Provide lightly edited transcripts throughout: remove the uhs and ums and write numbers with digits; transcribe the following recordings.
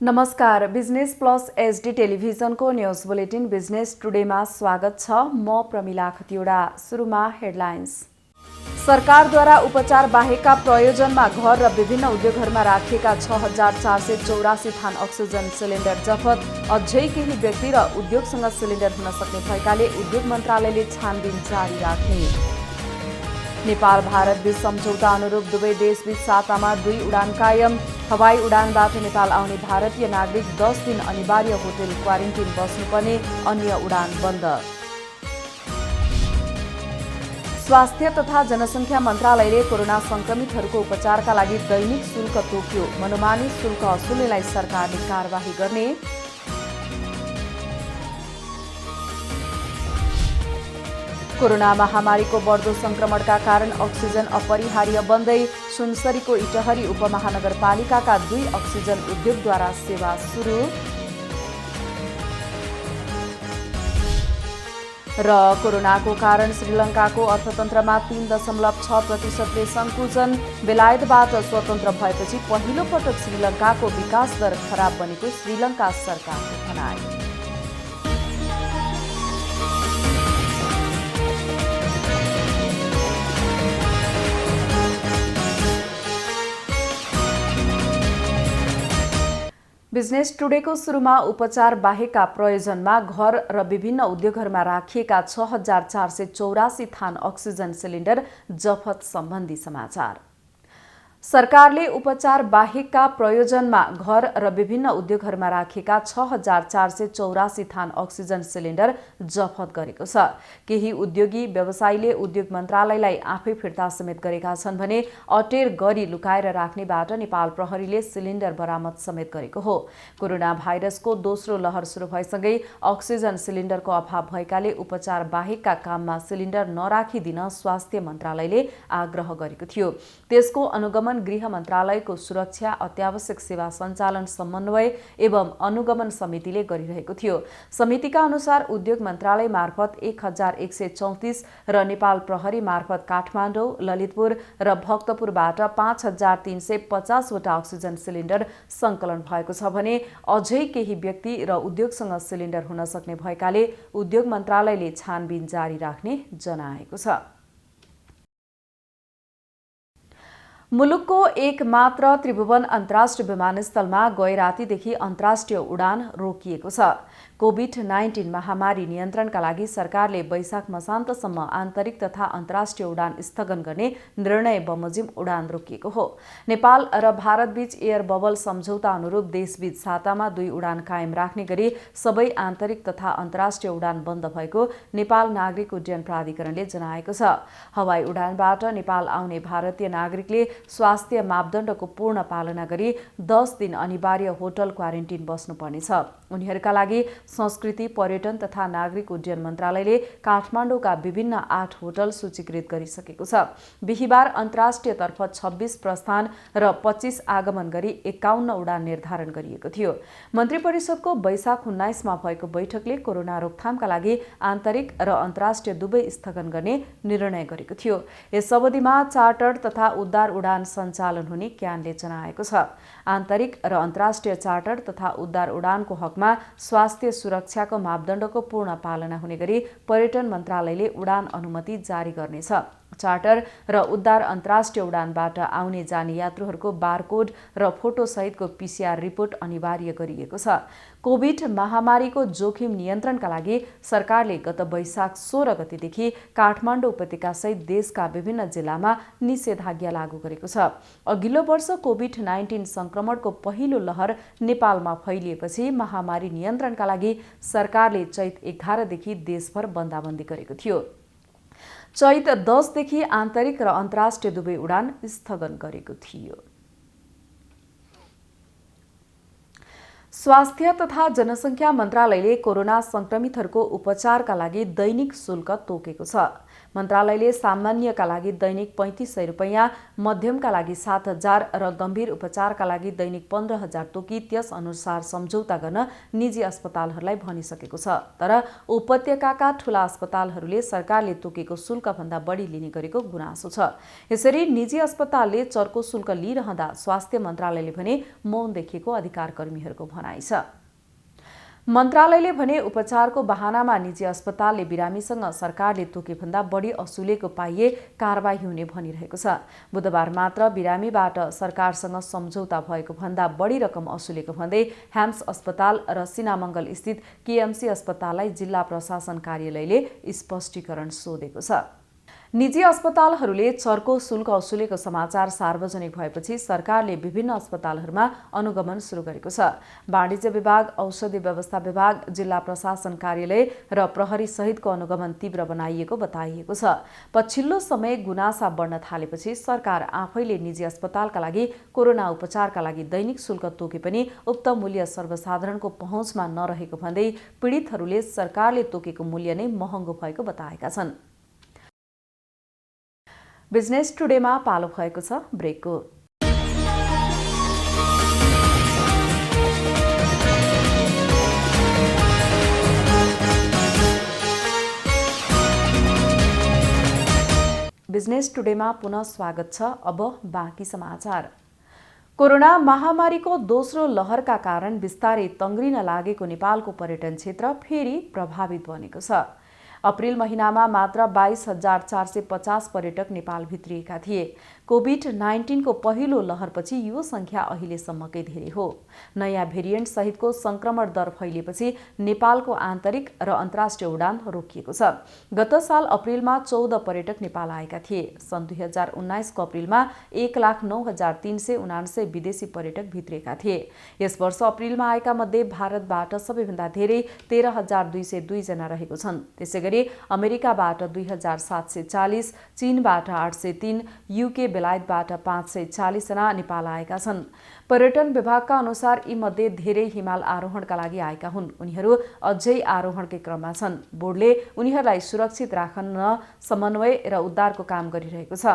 नमस्कार, business plus HD टेलिभिजनको news bulletin business टुडेमा स्वागत छ। म प्रमिला खतिवडा। सुरुमा हेडलाइन्स। सरकारद्वारा उपचार बाहेकका प्रयोजनमा घर र विभिन्न उद्योगहरूमा राखिएका 6484 थान अक्सिजन सिलिन्डर जफत। अझै केही व्यक्ति र उद्योगसँग सिलिन्डर हुन सक्ने भएकाले उद्योग मन्त्रालयले छानबिन जारी राख्ने। नेपाल भारत बीच सम्झौता अनुरूप दुवै देशबीच सातामा 2 उडान कायम। हवाई उडानबाट नेपाल आउने भारतीय नागरिक 10 दिन अनिवार्य होटल क्वारेन्टिन बस्नुपर्ने, अन्य उडान बन्द। स्वास्थ्य तथा जनसङ्ख्या मन्त्रालयले कोरोना संक्रमितहरूको उपचारका लागि दैनिक शुल्क तोक्यो। मनोमानी शुल्क असुल्नेलाई सरकारले कारबाही गर्ने। कोरोना महामारीको बढ्दो संक्रमणका कारण अक्सिजन अपरिहार्य बन्दै सुनसरीको इटहरी उपमहानगरपालिकाका 2 अक्सिजन उद्योगद्वारा सेवा सुरु। र कोरोनाको कारण श्रीलङ्काको अर्थतन्त्रमा 3.6% संकुचन। बेलायतबाट स्वतन्त्र भएपछि पहिलो पटक श्रीलङ्काको विकास दर खराब बनेको श्रीलङ्का सरकारको भनाइ। बिजनेस टुडेको सुरुमा उपचार बाहेकका प्रयोजनमा घर र विभिन्न उद्योगहरूमा राखिएका 6484 थान अक्सिजन सिलिन्डर जफत सम्बन्धी समाचार। सरकारले उपचार बाहेकका प्रयोजनमा घर र विभिन्न उद्योगहरूमा राखिएका 6484 थान अक्सिजन सिलिन्डर जफत गरेको छ। केही उद्योगी व्यवसायीले उद्योग मन्त्रालयलाई आफै फिर्ता समेत गरेका छन् भने अटेर गरी लुकाएर राख्नेबाट नेपाल प्रहरीले सिलिन्डर बरामद समेत गरेको हो। कोरोना भाइरसको दोस्रो लहर सुरु भएसँगै अक्सिजन सिलिन्डरको अभाव भएकाले उपचार बाहेकका काममा सिलिन्डर नराखिदिन स्वास्थ्य मन्त्रालयले आग्रह गरेको थियो। त्यसको अनुगमन गृह मन्त्रालयको सुरक्षा अत्यावश्यक सेवा सञ्चालन समन्वय एवं अनुगमन समितिले गरिरहेको थियो। समितिका अनुसार उद्योग मन्त्रालय मार्फत 1134 र नेपाल प्रहरी मार्फत काठमाडौँ, ललितपुर र भक्तपुरबाट 5350 वटा अक्सिजन सिलिन्डर संकलन भएको छ भने अझै केही व्यक्ति र उद्योगसँग सिलिन्डर हुन सक्ने भएकाले उद्योग मन्त्रालयले छानबिन जारी राख्ने जनाएको छ। मुलुकको एक मात्र त्रिभुवन अन्तर्राष्ट्रिय विमानस्थलमा गैरातीदेखि अन्तर्राष्ट्रिय उडान रोकिएको छ। कोभिड-19 महामारी नियन्त्रणका लागि सरकारले वैशाख मसान्तसम्म आन्तरिक तथा अन्तर्राष्ट्रिय उडान स्थगन गर्ने निर्णय बमोजिम उडान रोकिएको हो। नेपाल र भारतबीच एयर बबल सम्झौता अनुरूप देशबीच सातामा 2 उडान कायम राख्ने गरी सबै आन्तरिक तथा अन्तर्राष्ट्रिय उडान बन्द भएको नेपाल नागरिक उड्डयन प्राधिकरणले जनाएको छ। हवाई उडानबाट नेपाल आउने भारतीय नागरिकले स्वास्थ्य मापदण्डको पूर्ण पालना गरी 10 दिन अनिवार्य होटल क्वारेन्टिन बस्नुपर्नेछ। उनीहरूका लागि संस्कृति, पर्यटन तथा नागरिक उड्डयन मन्त्रालयले काठमाडौँका विभिन्न 8 होटल सूचीकृत गरिसकेको छ। बिहिबार अन्तर्राष्ट्रियतर्फ 26 प्रस्थान र 25 आगमन गरी 51 उडान निर्धारण गरिएको थियो। मन्त्री परिषदको वैशाख 19 मा भएको बैठकले कोरोना रोकथामका लागि आन्तरिक र अन्तर्राष्ट्रिय दुवै स्थगन गर्ने निर्णय गरेको थियो। यस अवधिमा चार्टर तथा उद्धार उडान सञ्चालन हुने क्यानले जनाएको छ। आन्तरिक र अन्तर्राष्ट्रिय चार्टर तथा उद्धार उडानको हकमा स्वास्थ्य सुरक्षाको मापदण्डको पूर्ण पालना हुने गरी पर्यटन मन्त्रालयले उडान अनुमति जारी गर्नेछ। चार्टर र उद्धार अन्तर्राष्ट्रिय उडानबाट आउने जाने यात्रुहरूको बारकोड र फोटोसहितको PCR रिपोर्ट अनिवार्य गरिएको छ। कोभिड महामारीको जोखिम नियन्त्रणका लागि सरकारले गत वैशाख 16 गतेदेखि काठमाडौँ उपत्यकासहित देशका विभिन्न जिल्लामा निषेधाज्ञा लागू गरेको छ। अघिल्लो वर्ष कोभिड-19 संक्रमणको पहिलो लहर नेपालमा फैलिएपछि महामारी नियन्त्रणका लागि सरकारले चैत 11 देखि देशभर बन्दाबन्दी गरेको थियो। चैत 10 देखि आन्तरिक र अन्तर्राष्ट्रिय दुवै उडान स्थगन गरेको थियो। स्वास्थ्य तथा जनसङ्ख्या मन्त्रालयले कोरोना संक्रमितहरूको उपचारका लागि दैनिक शुल्क तोकेको छ। मन्त्रालयले सामान्यका लागि दैनिक 3500 रुपैयाँ, मध्यमका लागि 7000 र गम्भीर उपचारका लागि दैनिक 15000 तोकी त्यस अनुसार सम्झौता गर्न निजी अस्पतालहरूलाई भनिसकेको छ। तर उपत्यकाका ठूला अस्पतालहरूले सरकारले तोकेको शुल्कभन्दा बढी लिने गरेको गुनासो छ। यसरी निजी अस्पतालले चर्को शुल्क लिइरहँदा स्वास्थ्य मन्त्रालयले भने मौन देखिएको अधिकारकर्मीहरूको भनाइ छ। मन्त्रालयले भने उपचारको बहानामा निजी अस्पतालले बिरामीसँग सरकारले तोकेभन्दा बढी असुलेको पाइए कारबाही हुने भनिरहेको छ। बुधबार मात्र बिरामीबाट सरकारसँग सम्झौता भएको भन्दा बढी रकम असुलेको भन्दै ह्याम्स अस्पताल र सिनामङ्गल स्थित केएमसी अस्पताललाई जिल्ला प्रशासन कार्यालयले स्पष्टीकरण सोधेको छ। निजी अस्पतालहरूले चर्को शुल्क असुलेको समाचार सार्वजनिक भएपछि सरकारले विभिन्न अस्पतालहरूमा अनुगमन सुरु गरेको छ। वाणिज्य विभाग, औषधि व्यवस्था विभाग, जिल्ला प्रशासन कार्यालय र प्रहरी सहितको अनुगमन तीव्र बनाइएको बताइएको छ। पछिल्लो समय गुनासा बढ्न थालेपछि सरकार आफैले निजी अस्पतालका लागि कोरोना उपचारका लागि दैनिक शुल्क तोके पनि उक्त मूल्य सर्वसाधारणको पहुँचमा नरहेको भन्दै पीडितहरूले सरकारले तोकेको मूल्य नै महँगो भएको बताएका छन्। बिजनेस टुडेमा पालो भएको छ ब्रेकको। बिजनेस टुडेमा पुनः स्वागत छ। अब बाँकी समाचार। कोरोना महामारीको दोस्रो लहरका कारण बिस्तारै तङ्ग्रिन लागेको नेपालको पर्यटन क्षेत्र फेरि प्रभावित बनेको छ। अप्रिल महिनामा मात्र 22,450 पर्यटक नेपाल भित्रिएका थिए। कोभिड-19 को पहिलो लहरपछि यो संख्या अहिलेसम्मकै धेरै हो। नयाँ भेरिएन्ट सहितको संक्रमण दर फैलिएपछि नेपालको आन्तरिक र अन्तर्राष्ट्रिय उडान रोकिएको छ। गत साल अप्रिलमा 14 पर्यटक नेपाल आएका थिए। सन् 2019 को अप्रिलमा 1,09,379 विदेशी पर्यटक भित्रिएका थिए। यस वर्ष अप्रिलमा आएका मध्ये भारतबाट सबैभन्दा धेरै 13,202 जना रहेको छन्। त्यसैगरी अमेरिकाबाट 2,740, चीनबाट 803, युके बेलायतबाट 540 जना नेपाल आएका छन्। पर्यटन विभागका अनुसार यी मध्ये धेरै हिमाल आरोहणका लागि आएका हुन्। उनीहरू अझै आरोहणकै क्रममा छन्। बोर्डले उनीहरूलाई सुरक्षित राख्न समन्वय र उद्धारको काम गरिरहेको छ।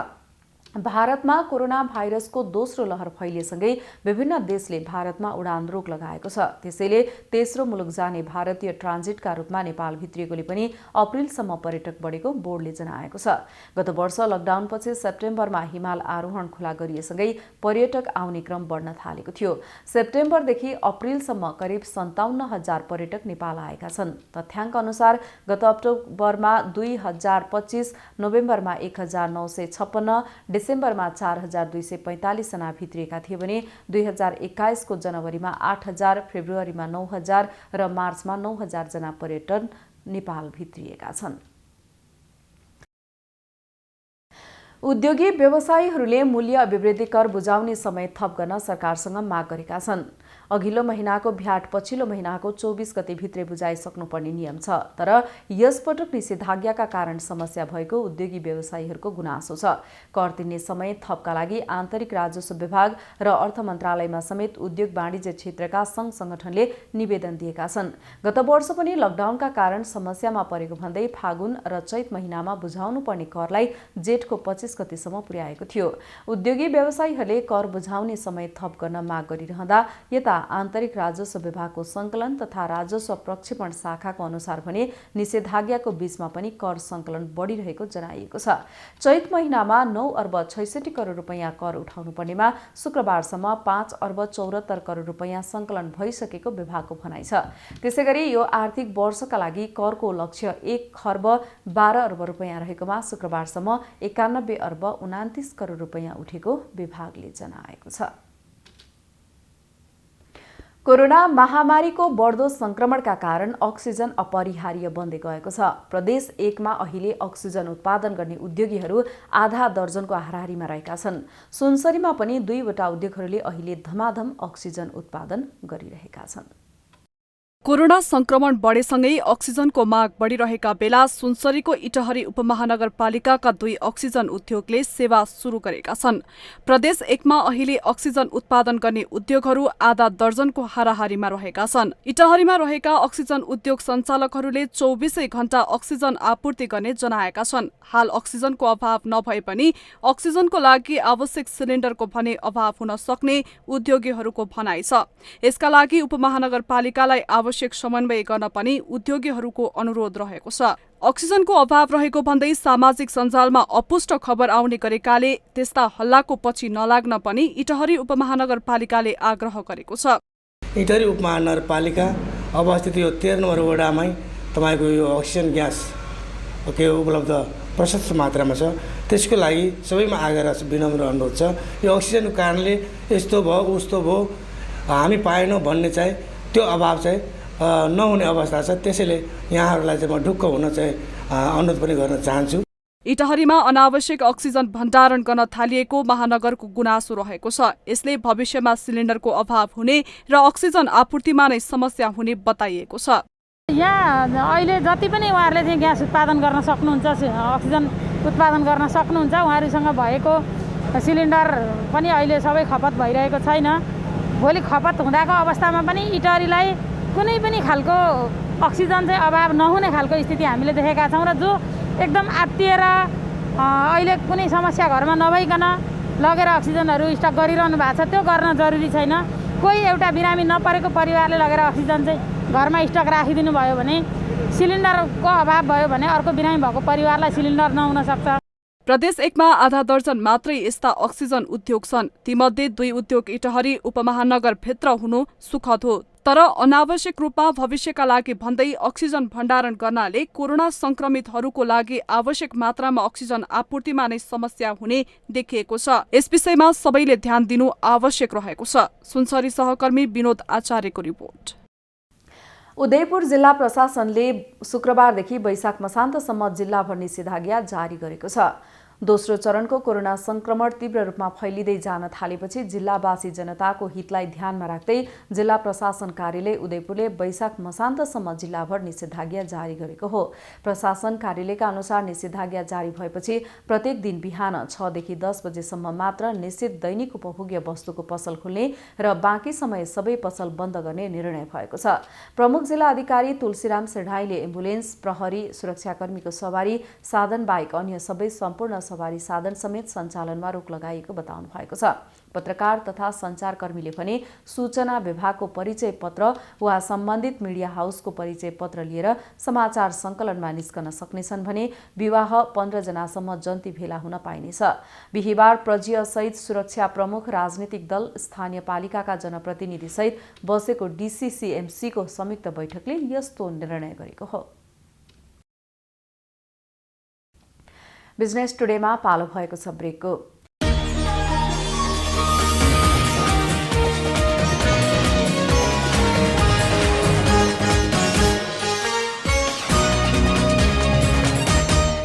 भारतमा कोरोना भाइरसको दोस्रो लहर फैलिएसँगै विभिन्न देशले भारतमा उडान रोक लगाएको छ। त्यसैले तेस्रो मुलुक जाने भारतीय ट्रान्जिटका रूपमा नेपाल भित्रिएकोले पनि अप्रिलसम्म पर्यटक बढेको बोर्डले जनाएको छ। गत वर्ष लकडाउनपछि सेप्टेम्बरमा हिमाल आरोहण खुला गरिएसँगै पर्यटक आउने क्रम बढ्न थालेको थियो। सेप्टेम्बरदेखि अप्रिलसम्म करिब 57,000 पर्यटक नेपाल आएका छन्। तथ्याङ्क अनुसार गत अक्टोबरमा 2,025, नोभेम्बरमा 1,956, डिसेम्बरमा 4,245 जना भित्रिएका थिए भने 2021 को जनवरीमा 8,000, फेब्रुअरीमा 9,000 र मार्चमा 9,000 जना पर्यटन नेपाल भित्रिएका छन्। उद्योगी व्यवसायीहरूले मूल्य अभिवृद्धि कर बुझाउने समय थप गर्न सरकारसँग माग गरेका छन्। अघिल्लो महिनाको भ्याट पछिल्लो महिनाको 24 गते भित्रै बुझाइसक्नुपर्ने नियम छ। तर यसपटक निषेधाज्ञाका कारण समस्या भएको उद्योगी व्यवसायीहरूको गुनासो छ। कर तिर्ने समय थपका लागि आन्तरिक राजस्व विभाग र अर्थ मन्त्रालयमा समेत उद्योग वाणिज्य क्षेत्रका सङ्घ संगठनले निवेदन दिएका छन्। गत वर्ष पनि लकडाउनका कारण समस्यामा परेको भन्दै फागुन र चैत महिनामा बुझाउनु पर्ने करलाई जेठको 25 गतेसम्म पुर्याएको थियो। उद्योगी व्यवसायीहरूले कर बुझाउने समय थप गर्न माग गरिरहँदा यता आन्तरिक राजस्व विभागको संकलन तथा राजस्व प्रक्षेपण शाखाको अनुसार भने निषेधाज्ञाको बीचमा पनि कर संकलन बढिरहेको जनाइएको छ। चैत महिनामा 9 अर्ब 66 करोड रुपैयाँ कर उठाउनु पर्नेमा शुक्रबारसम्म 5 अर्ब 74 करोड रुपैयाँ संकलन भइसकेको विभागको भनाइ छ। त्यसैगरी यो आर्थिक वर्षका लागि करको लक्ष्य 1 खर्ब 12 अर्ब रुपैयाँ रहेकोमा शुक्रबारसम्म 91 अर्ब 29 करोड रुपैयाँ उठेको विभागले जनाएको छ। कोरोना महामारीको बढ्दो संक्रमणका कारण अक्सिजन अपरिहार्य बन्दै गएको छ। प्रदेश 1 मा अहिले अक्सिजन उत्पादन गर्ने उद्योगीहरू आधा दर्जनको हाराहारीमा रहेका छन्। सुनसरीमा पनि 2 वटा उद्योगहरूले अहिले धमाधम अक्सिजन उत्पादन गरिरहेका छन्। कोरोना संक्रमण बढेसँगै अक्सिजनको माग बढिरहेका बेला सुनसरीको इटहरी उपमहानगरपालिकाका 2 अक्सिजन उद्योगले सेवा सुरु गरेका छन्। प्रदेश 1 मा अहिले अक्सिजन उत्पादन गर्ने उद्योगहरू आधा दर्जनको हाराहारीमा रहेका छन्। इटहरीमा रहेका अक्सिजन उद्योग सञ्चालकहरूले 24 घण्टा अक्सिजन आपूर्ति गर्ने जनाएका छन्। हाल अक्सिजनको अभाव नभए पनि अक्सिजनको लागि आवश्यक सिलिन्डरको भने अभाव हुन सक्ने उद्योगीहरूको भनाइ छ। यसका लागि उपमहानगरपालिकालाई आवश्यक समन्वय गर्न पनि उद्योगीहरूको अनुरोध रहेको छ। अक्सिजनको अभाव रहेको भन्दै सामाजिक सञ्जालमा अपुष्ट खबर आउने गरेकाले त्यस्ता हल्लाको पछि नलाग्न पनि इटहरी उपमहानगरपालिकाले आग्रह गरेको छ। इटहरी उपमहानगरपालिका अवस्थित यो 13 नम्बर वडामै तपाईको यो अक्सिजन ग्यास उपलब्ध प्रशस्त मात्रामा छ। त्यसको लागि सबैमा आग्रह विनम्र अनुरोध छ। यो अक्सिजनको कारणले यस्तो भयो उस्तो भयो हामी पाएनौँ भन्ने चाहिँ त्यो अभाव चाहिँ नहुने अवस्था छ। त्यसैले यहाँहरूलाई चाहिँ म ढुक्क हुन चाहिँ अनुरोध पनि गर्न चाहन्छु। इटहरीमा अनावश्यक अक्सिजन भण्डारण गर्न थालिएको महानगरको गुनासो रहेको छ। यसले भविष्यमा सिलिन्डरको अभाव हुने र अक्सिजन आपूर्तिमा नै समस्या हुने बताइएको छ। यहाँ अहिले जति पनि उहाँहरूले चाहिँ ग्यास उत्पादन गर्न सक्नुहुन्छ, अक्सिजन उत्पादन गर्न सक्नुहुन्छ, उहाँहरूसँग भएको सिलिन्डर पनि अहिले सबै खपत भइरहेको छैन। भोलि खपत हुँदाको अवस्थामा पनि इटहरीलाई कुनै पनि खालको अक्सिजन चाहिँ अभाव नहुने खालको स्थिति हामीले देखेका छौँ र जो एकदम आत्तिएर अहिले कुनै समस्या घरमा नभइकन लगेर अक्सिजनहरू स्टक गरिरहनु भएको छ, त्यो गर्न जरुरी छैन। कोही एउटा बिरामी नपरेको परिवारले लगेर अक्सिजन चाहिँ घरमा स्टक राखिदिनु भयो भने सिलिन्डरको अभाव भयो भने अर्को बिरामी भएको परिवारलाई सिलिन्डर नहुन सक्छ। प्रदेश 1 मा आधा दर्जन मात्रै यस्ता अक्सिजन उद्योग छन्। तीमध्ये 2 उद्योग इटहरी उपमहानगरभित्र हुनु सुखद हो, तर अनावश्यक रूपमा भविष्यका लागि भन्दै अक्सिजन भण्डारण गर्नाले कोरोना संक्रमितहरूको लागि आवश्यक मात्रामा अक्सिजन आपूर्तिमा नै समस्या हुने देखिएको छ। यस विषयमा सबैले ध्यान दिनु आवश्यक रहेको छ। सुनसरी सहकर्मी विनोद आचार्यको रिपोर्ट। उदयपुर जिल्ला प्रशासनले शुक्रबारदेखि वैशाख मसान्तसम्म जिल्लाभर निषेधाज्ञा जारी गरेको छ। दोस्रो चरणको कोरोना संक्रमण तीव्र रूपमा फैलिँदै जान थालेपछि जिल्लावासी जनताको हितलाई ध्यानमा राख्दै जिल्ला प्रशासन कार्यालय उदयपुरले वैशाख मसान्तसम्म जिल्लाभर निषेधाज्ञा जारी गरेको हो। प्रशासन कार्यालयका अनुसार निषेधाज्ञा जारी भएपछि प्रत्येक दिन बिहान 6 देखि 10 बजेसम्म मात्र निश्चित दैनिक उपभोग्य वस्तुको पसल खोल्ने र बाँकी समय सबै पसल बन्द गर्ने निर्णय भएको छ। प्रमुख जिल्ला अधिकारी तुलसीराम सिरढाईले एम्बुलेन्स, प्रहरी, सुरक्षाकर्मीको सवारी साधन बाहेक अन्य सबै सम्पूर्ण सवारी साधन समेत सञ्चालनमा रोक लगाइएको बताउनु भएको छ। पत्रकार तथा सञ्चारकर्मीले भने सूचना विभागको परिचय पत्र वा सम्बन्धित मिडिया हाउसको परिचय पत्र लिएर समाचार सङ्कलनमा निस्कन सक्नेछन् भने विवाह 15 जनासम्म जन्ती भेला हुन पाइनेछ। बिहिबार प्रजीय सहित सुरक्षा प्रमुख, राजनीतिक दल, स्थानीय पालिकाका जनप्रतिनिधि सहित बसेको DCCMC को संयुक्त बैठकले यस्तो निर्णय गरेको हो। बिजनेस टुडेमा पालो भएको छ ब्रेकको।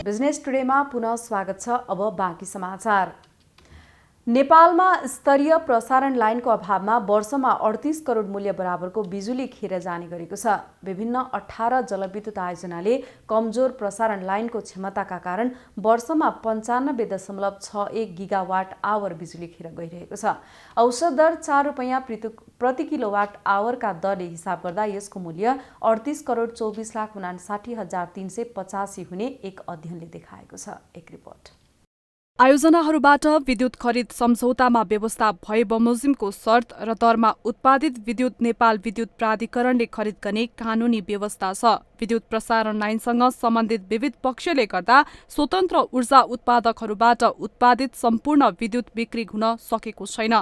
बिजनेस टुडेमा पुनः स्वागत छ। अब बाँकी समाचार। नेपालमा स्तरीय प्रसारण लाइनको अभावमा वर्षमा 38 करोड मूल्य बराबरको बिजुली खेर जाने गरेको छ। विभिन्न 18 जलविद्युत आयोजनाले कमजोर प्रसारण लाइनको क्षमताका कारण वर्षमा 95.61 गिगावाट आवर बिजुली खेर गइरहेको छ। औसत दर 4 रुपैयाँ प्रति किलोवाट आवरका दरले हिसाब गर्दा यसको मूल्य 38 करोड 24,59,385 हुने एक अध्ययनले देखाएको छ। एक रिपोर्ट। आयोजनाहरूबाट विद्युत खरिद सम्झौतामा व्यवस्था भए बमोजिमको शर्त र दरमा उत्पादित विद्युत नेपाल विद्युत प्राधिकरणले खरिद गर्ने कानूनी व्यवस्था छ। विद्युत प्रसारण लाइनसँग सम्बन्धित विविध पक्षले गर्दा स्वतन्त्र ऊर्जा उत्पादकहरूबाट उत्पादित सम्पूर्ण विद्युत बिक्री हुन सकेको छैन।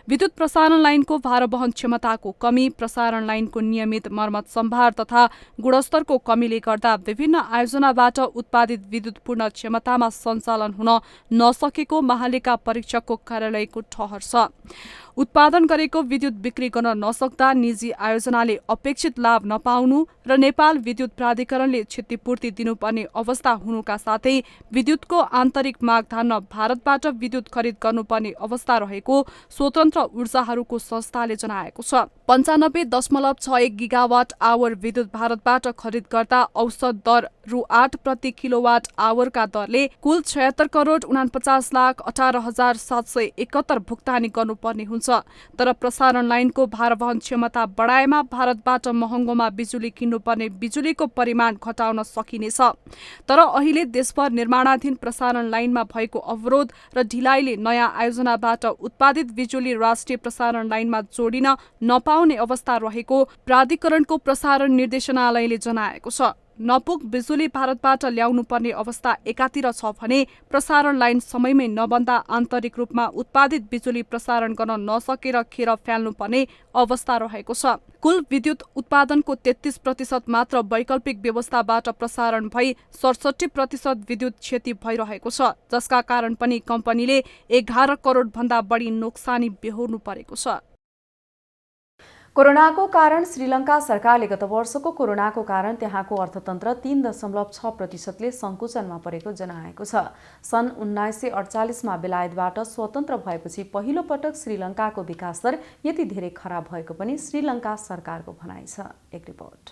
विद्युत प्रसारण लाइनको भारवहन क्षमताको कमी, प्रसारण लाइनको नियमित मर्मत सम्भार तथा गुणस्तरको कमीले गर्दा विभिन्न आयोजनाबाट उत्पादित विद्युत पूर्ण क्षमतामा सञ्चालन हुन नसकेको महालेखा परीक्षकको कार्यालयको ठहर छ। उत्पादन गरेको विद्युत बिक्री गर्न नसक्दा निजी आयोजनाले अपेक्षित लाभ नपाउनु र नेपाल विद्युत प्राधिकरणले क्षतिपूर्ति दिनुपर्ने अवस्था हुनुका साथै विद्युतको आन्तरिक माग धान्न भारतबाट विद्युत खरिद गर्नुपर्ने अवस्था रहेको स्वतन्त्र ऊर्जाहरूको संस्थाले जनाएको छ। 95.61 गिगावाट आवर विद्युत भारतबाट खरिद गर्दा औसत दर रु 8 प्रति किलोवाट आवरका दरले कुल 76,18,18,771 भुक्तानी गर्नुपर्ने हुन्छ। तर प्रसारण लाइनको भारवहन क्षमता बढाएमा भारतबाट महँगोमा बिजुली किन्नुपर्ने बिजुलीको परिमाण घटाउन सकिनेछ। तर अहिले देशभर निर्माणाधीन प्रसारण लाइनमा भएको अवरोध र ढिलाइले नयाँ आयोजनाबाट उत्पादित बिजुली राष्ट्रिय प्रसारण लाइनमा जोडिन नपाउने अवस्था रहेको प्राधिकरणको प्रसारण निर्देशनालयले जनाएको छ। नपुग बिजुली भारतबाट ल्याउनुपर्ने अवस्था एकातिर छ भने प्रसारण लाइन समयमै नबन्दा आन्तरिक रूपमा उत्पादित बिजुली प्रसारण गर्न नसकेर खेर फाल्नुपर्ने अवस्था रहेको छ। कुल विद्युत उत्पादनको 33% मात्र वैकल्पिक व्यवस्थाबाट प्रसारण भई 67% विद्युत क्षति भइरहेको छ, जसका कारण पनि कम्पनीले 11 करोड भन्दा बढी नोक्सानी बेहोर्नु परेको छ। कोरोनाको कारण श्रीलङ्का सरकारले गत वर्षको कोरोनाको कारण त्यहाँको अर्थतन्त्र 3.6%ले संकुचनमा परेको जनाएको छ। सन् 1948 मा बेलायतबाट स्वतन्त्र भएपछि पहिलो पटक श्रीलङ्काको विकास दर यति धेरै खराब भएको पनि श्रीलङ्का सरकारको भनाइ छ। एक रिपोर्ट।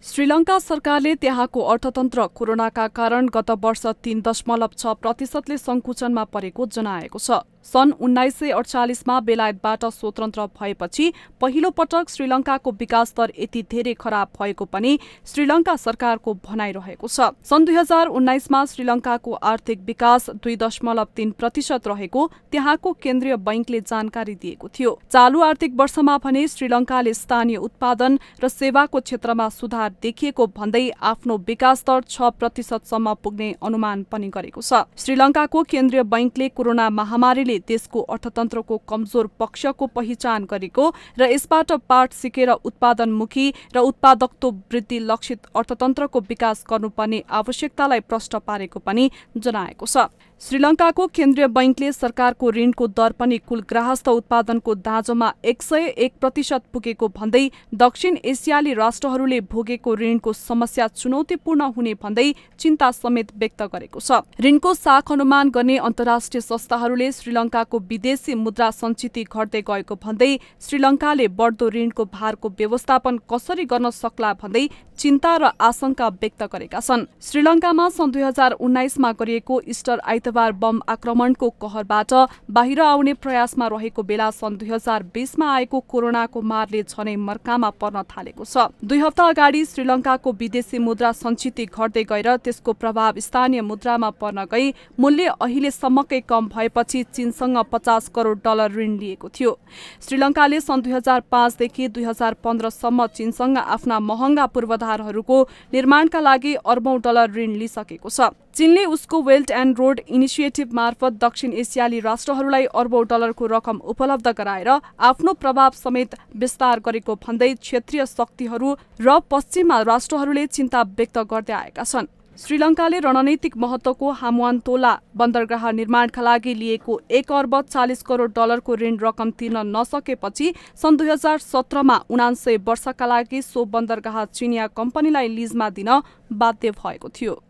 श्रीलङ्का सरकारले त्यहाँको अर्थतन्त्र कोरोनाका कारण गत वर्ष 3.6%ले संकुचनमा परेको जनाएको छ। सन् 1948 मा बेलायतबाट स्वतन्त्र भएपछि पहिलो पटक श्रीलङ्काको विकास दर यति धेरै खराब भएको पनि श्रीलङ्का सरकारको भनाइ रहेको छ। सन् 2019 मा श्रीलङ्काको आर्थिक विकास 2.3% रहेको त्यहाँको केन्द्रीय बैंकले जानकारी दिएको थियो। चालु आर्थिक वर्षमा भने श्रीलङ्काले स्थानीय उत्पादन र सेवाको क्षेत्रमा सुधार देखिएको भन्दै आफ्नो विकास दर 6% सम्म पुग्ने अनुमान पनि गरेको छ। श्रीलङ्काको केन्द्रीय बैंकले कोरोना महामारीले देशको अर्थतन्त्रको कमजोर पक्षको पहिचान गरेको र यसबाट पाठ सिकेर उत्पादनमुखी र उत्पादकत्व वृद्धि लक्षित अर्थतन्त्रको विकास गर्नुपर्ने आवश्यकतालाई प्रष्ट पारेको पनि जनाएको छ। श्रीलङ्काको केन्द्रीय बैंकले सरकारको ऋणको दर पनि कुल गृहस्थ उत्पादनको दाँजोमा 101% पुगेको भन्दै दक्षिण एसियाली राष्ट्रहरूले भोगेको ऋणको समस्या चुनौतीपूर्ण हुने भन्दै चिन्ता समेत व्यक्त गरेको छ। ऋणको साख अनुमान गर्ने अन्तर्राष्ट्रिय संस्थाहरूले श्रीलङ्काको विदेशी मुद्रा सञ्चित घट्दै गएको भन्दै श्रीलङ्काले बढ्दो ऋणको भारको व्यवस्थापन कसरी गर्न सक्ला भन्दै चिन्ता र आशंका व्यक्त गरेका छन्। श्रीलङ्कामा सन् 2019 मा गरिएको इस्टर आइतबार बम आक्रमणको कहरबाट बाहिर आउने प्रयासमा रहेको बेला सन् 2020 मा आएको कोरोनाको मारले झनै मर्कामा पर्न थालेको छ। 2 हप्ता अगाडि श्रीलङ्काको विदेशी मुद्रा सञ्चित घट्दै गएर त्यसको प्रभाव स्थानीय मुद्रामा पर्न गई मूल्य अहिलेसम्मकै कम भएपछि चीनसँग $50 करोड ऋण लिएको थियो। श्रीलङ्काले सन् 2005 देखि 2015 सम्म चीनसँग आफ्ना महँगा पूर्वाधारहरूको निर्माणका लागि अर्बौं डलर ऋण लिइसकेको छ। चीनले उसको वेल्ट एन्ड रोड इनिसिएटिभ मार्फत दक्षिण एसियाली राष्ट्रहरूलाई अर्बौं डलरको रकम उपलब्ध गराएर आफ्नो प्रभाव समेत विस्तार गरेको भन्दै क्षेत्रीय शक्तिहरू र पश्चिमा राष्ट्रहरूले चिन्ता व्यक्त गर्दै आएका छन्। श्रीलङ्काले रणनैतिक महत्त्वको हामुआन्तोला बन्दरगाह निर्माणका लागि लिएको 1 अर्ब 40 करोड डलरको ऋण रकम तिर्न नसकेपछि सन् 2017 मा 79 वर्षका लागि सो बन्दरगाह चिनिया कम्पनीलाई लिजमा दिन बाध्य भएको थियो।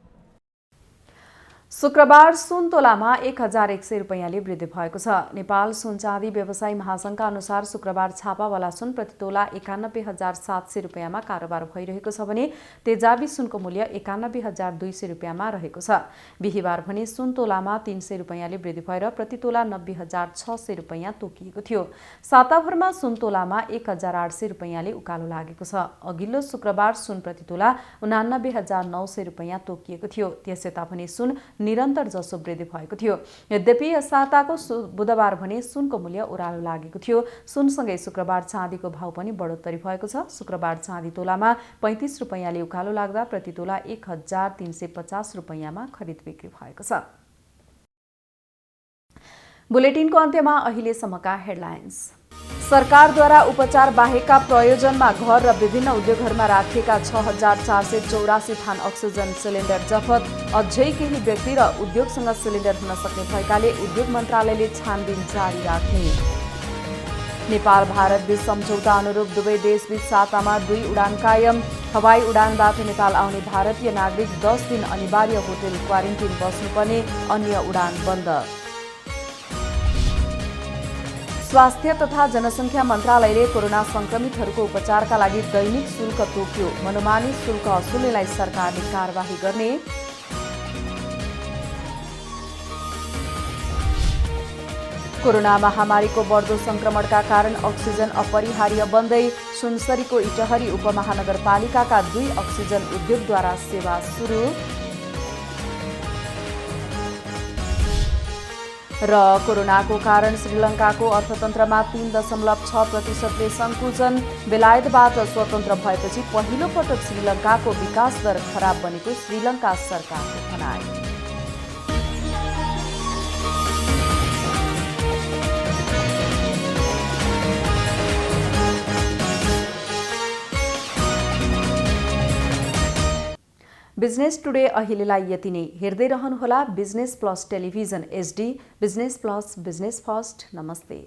शुक्रबार सुन तोलामा 1100 रुपैयाँले वृद्धि भएको छ। नेपाल सुन चाँदी व्यवसायी महासंघका अनुसार शुक्रबार छापावाला सुन प्रति तोला 91,700 रुपैयाँमा कारोबार भइरहेको छ भने तेजाबी सुनको मूल्य 91,200 रुपैयाँमा रहेको छ। बिहिबार भने सुन तोलामा 300 रुपैयाँले वृद्धि भएर प्रति तोला 90,600 रुपैयाँ तोकिएको थियो। साताभरमा सुन तोलामा 1,800 रुपैयाँले उकालो लागेको छ। अघिल्लो शुक्रबार सुन प्रति तोला 89,900 रुपैयाँ तोकिएको थियो। त्यसयता भने सुन निरन्तर जसो वृद्धि भएको थियो। यद्यपि यस साताको बुधबार भने सुनको मूल्य ओह्रालो लागेको थियो। सुनसँगै शुक्रबार चाँदीको भाव पनि बढोत्तरी भएको छ। शुक्रबार चाँदी तोलामा 35 रुपैयाँले उकालो लाग्दा प्रति तोला 1,350 रुपैयाँमा खरिद बिक्री भएको छ। बुलेटिनको अन्त्यमा अहिलेसम्मका हेडलाइन्स। सरकारद्वारा उपचार बाहेकका प्रयोजनमा घर र विभिन्न उद्योगहरूमा राखिएका 6,484 थान अक्सिजन सिलिन्डर जफत। अझै केही व्यक्ति र उद्योगसँग सिलिन्डर हुन सक्ने भएकाले उद्योग मन्त्रालयले छानबिन जारी राख्ने। नेपाल भारत बीच सम्झौता अनुरूप दुवै देशबीच सातामा 2 उडान कायम। हवाई उडानबाट नेपाल आउने भारतीय नागरिक 10 दिन अनिवार्य होटल क्वारेन्टिन बस्नुपर्ने, अन्य उडान बन्द। स्वास्थ्य तथा जनसङ्ख्या मन्त्रालयले कोरोना संक्रमितहरूको उपचारका लागि दैनिक शुल्क तोक्यो। मनोमानी शुल्क असुल्नेलाई सरकारले कारबाही गर्ने। कोरोना महामारीको बढ्दो संक्रमणका कारण अक्सिजन अपरिहार्य बन्दै सुनसरीको इटहरी उपमहानगरपालिकाका 2 अक्सिजन उद्योगद्वारा सेवा सुरु। र कोरोनाको कारण श्रीलङ्काको अर्थतन्त्रमा 3.6%ले संकुचन। बेलायतबाट स्वतन्त्र भएपछि पहिलो पटक श्रीलङ्काको विकास दर खराब बनेको श्रीलङ्का सरकारको भनाइ। बिजनेस टुडे अहिलेलाई यति नै। हेर्दै रहनुहोला business plus television HD। Business plus, business first. नमस्ते।